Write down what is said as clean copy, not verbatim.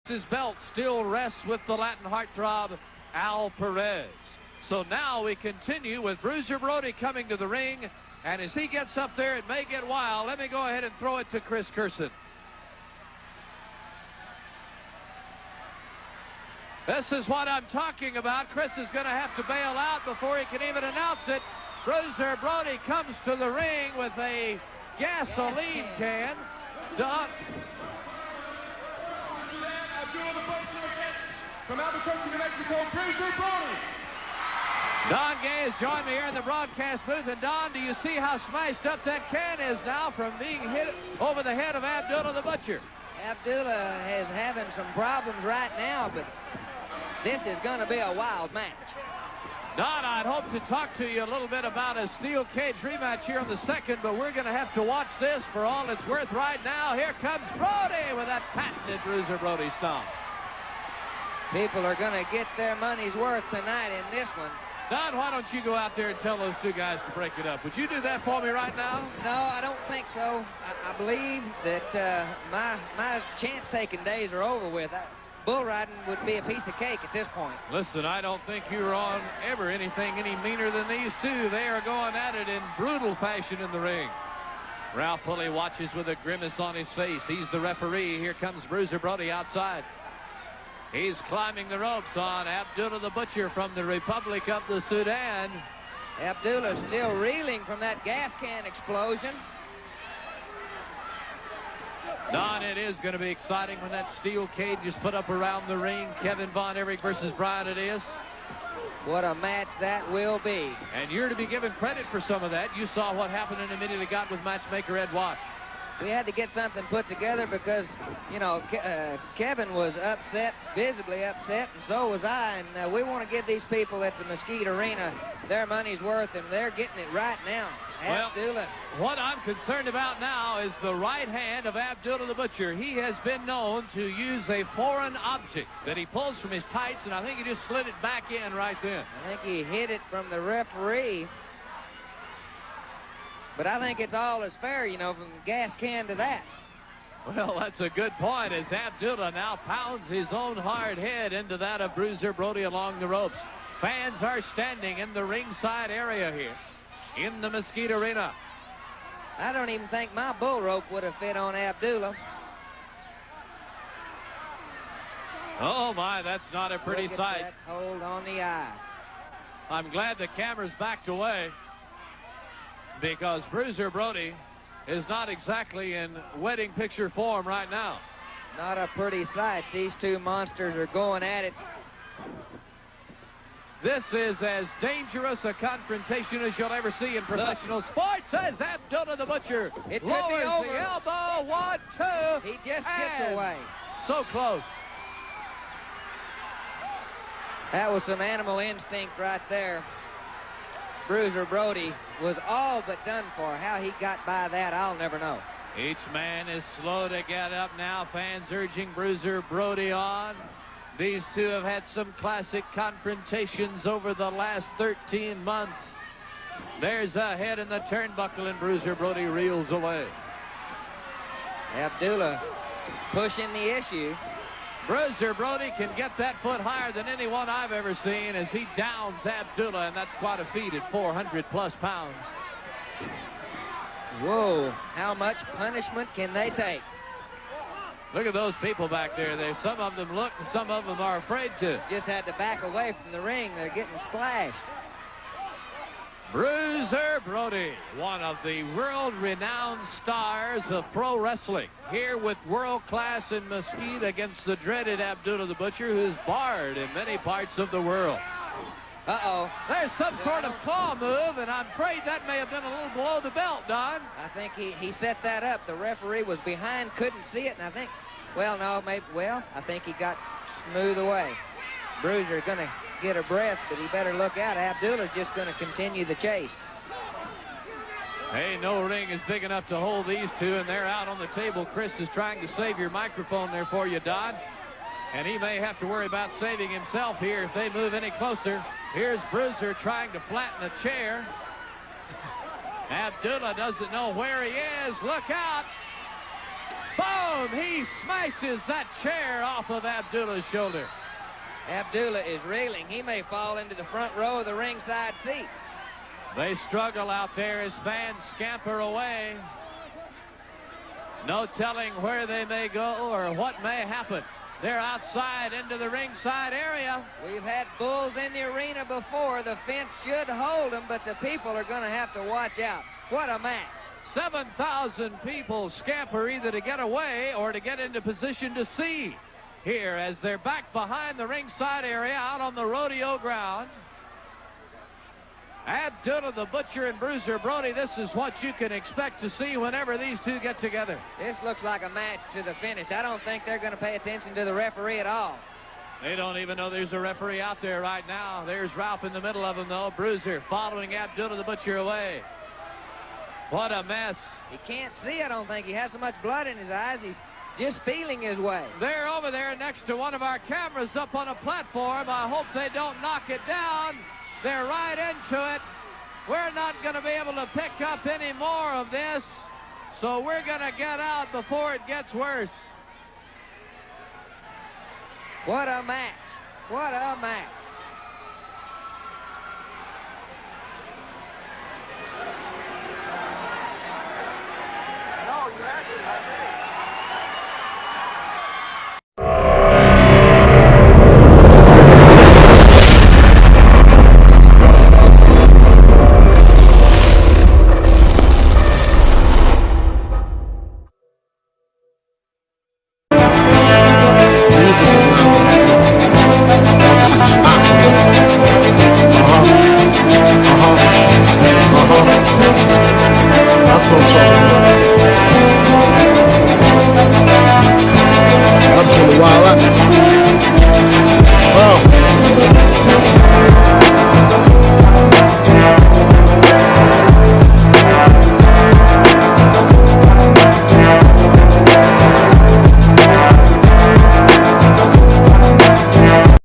His belt still rests with the Latin heartthrob, Al Perez. So now we continue with Bruiser Brody coming to the ring. And as he gets up there, it may get wild. Let me go ahead and throw it to Chris Kerson. This is what I'm talking about. Chris is going to have to bail out before he can even announce it. Bruiser Brody comes to the ring with a gasoline can. From Albuquerque, New Mexico, Bruiser Brody. Don Gay has joined me here in the broadcast booth. And Don, do you see how smashed up that can is now from being hit over the head of Abdullah the Butcher? Abdullah is having some problems right now, but this is going to be a wild match. Don, I'd hope to talk to you a little bit about a steel cage rematch here in the second, but we're going to have to watch this for all it's worth right now. Here comes Brody with that patented Bruiser Brody stomp. People are going to get their money's worth tonight in this one. Don, why don't you go out there and tell those two guys to break it up? Would you do that for me right now? No, I don't think so. I believe that my chance-taking days are over with. Bull riding would be a piece of cake at this point. Listen, I don't think you're on ever anything any meaner than these two. They are going at it in brutal fashion in the ring. Ralph Pulley watches with a grimace on his face. He's the referee. Here comes Bruiser Brody outside. He's climbing the ropes on Abdullah the Butcher from the Republic of the Sudan. Abdullah still reeling from that gas can explosion. Don, it is going to be exciting when that steel cage is put up around the ring. Kevin Von Erich versus Brian it is. What a match that will be. And you're to be given credit for some of that. You saw what happened in a minute it got with matchmaker Ed Watt. We had to get something put together because, you know, Kevin was upset, visibly upset, and so was I. And we want to give these people at the Mesquite Arena their money's worth, and they're getting it right now. Abdullah. Well, what I'm concerned about now is the right hand of Abdullah the Butcher. He has been known to use a foreign object that he pulls from his tights, and I think he just slid it back in right then. I think he hit it from the referee. But I think it's all as fair, you know, from the gas can to that. Well, that's a good point as Abdullah now pounds his own hard head into that of Bruiser Brody along the ropes. Fans are standing in the ringside area here in the Mesquite Arena. I don't even think my bull rope would have fit on Abdullah. Oh, my, that's not a pretty sight. That hold on the eye. I'm glad the camera's backed away, because Bruiser Brody is not exactly in wedding picture form right now. Not a pretty sight. These two monsters are going at it. This is as dangerous a confrontation as you'll ever see in professional sports as Abdullah the Butcher It could lowers be over. the elbow. 1, 2. He just gets away. So close. That was some animal instinct right there. Bruiser Brody was all but done for. How he got by that, I'll never know. Each man is slow to get up now. Fans urging Bruiser Brody on. These two have had some classic confrontations over the last 13 months. There's a head in the turnbuckle, and Bruiser Brody reels away. Abdullah pushing the issue. Bruiser Brody can get that foot higher than anyone I've ever seen as he downs Abdullah, and that's quite a feat at 400+ pounds. Whoa, how much punishment can they take? Look at those people back there. Some of them look, and some of them are afraid to. Just had to back away from the ring. They're getting splashed. Bruiser Brody, one of the world-renowned stars of pro wrestling, here with world class in Mesquite against the dreaded Abdullah the Butcher, who's barred in many parts of the world. Uh-oh. There's some sort of claw move, and I'm afraid that may have been a little below the belt, Don. I think he set that up. The referee was behind, couldn't see it, and I think, well, no, maybe, well, I think he got smooth away. Bruiser going to get a breath, but he better look out. Abdullah's just going to continue the chase. Hey, no ring is big enough to hold these two, and they're out on the table. Chris is trying to save your microphone there for you, Don. And he may have to worry about saving himself here if they move any closer. Here's Bruiser trying to flatten a chair. Abdullah doesn't know where he is. Look out. Boom! He smashes that chair off of Abdullah's shoulder. Abdullah is reeling. He may fall into the front row of the ringside seats. They struggle out there as fans scamper away. No telling where they may go or what may happen. They're outside into the ringside area. We've had bulls in the arena before. The fence should hold them, but the people are going to have to watch out. What a match. 7,000 people scamper either to get away or to get into position to see here as they're back behind the ringside area out on the rodeo ground. Abdullah the Butcher and Bruiser Brody, this is what you can expect to see whenever these two get together. This looks like a match to the finish. I don't think they're going to pay attention to the referee at all. They don't even know there's a referee out there right now. There's Ralph in the middle of them, though. Bruiser following Abdullah the Butcher away. What a mess. He can't see, I don't think. He has so much blood in his eyes, he's just feeling his way. They're over there next to one of our cameras up on a platform. I hope they don't knock it down. They're right into it. We're not going to be able to pick up any more of this, so we're going to get out before it gets worse. What a match. What a match.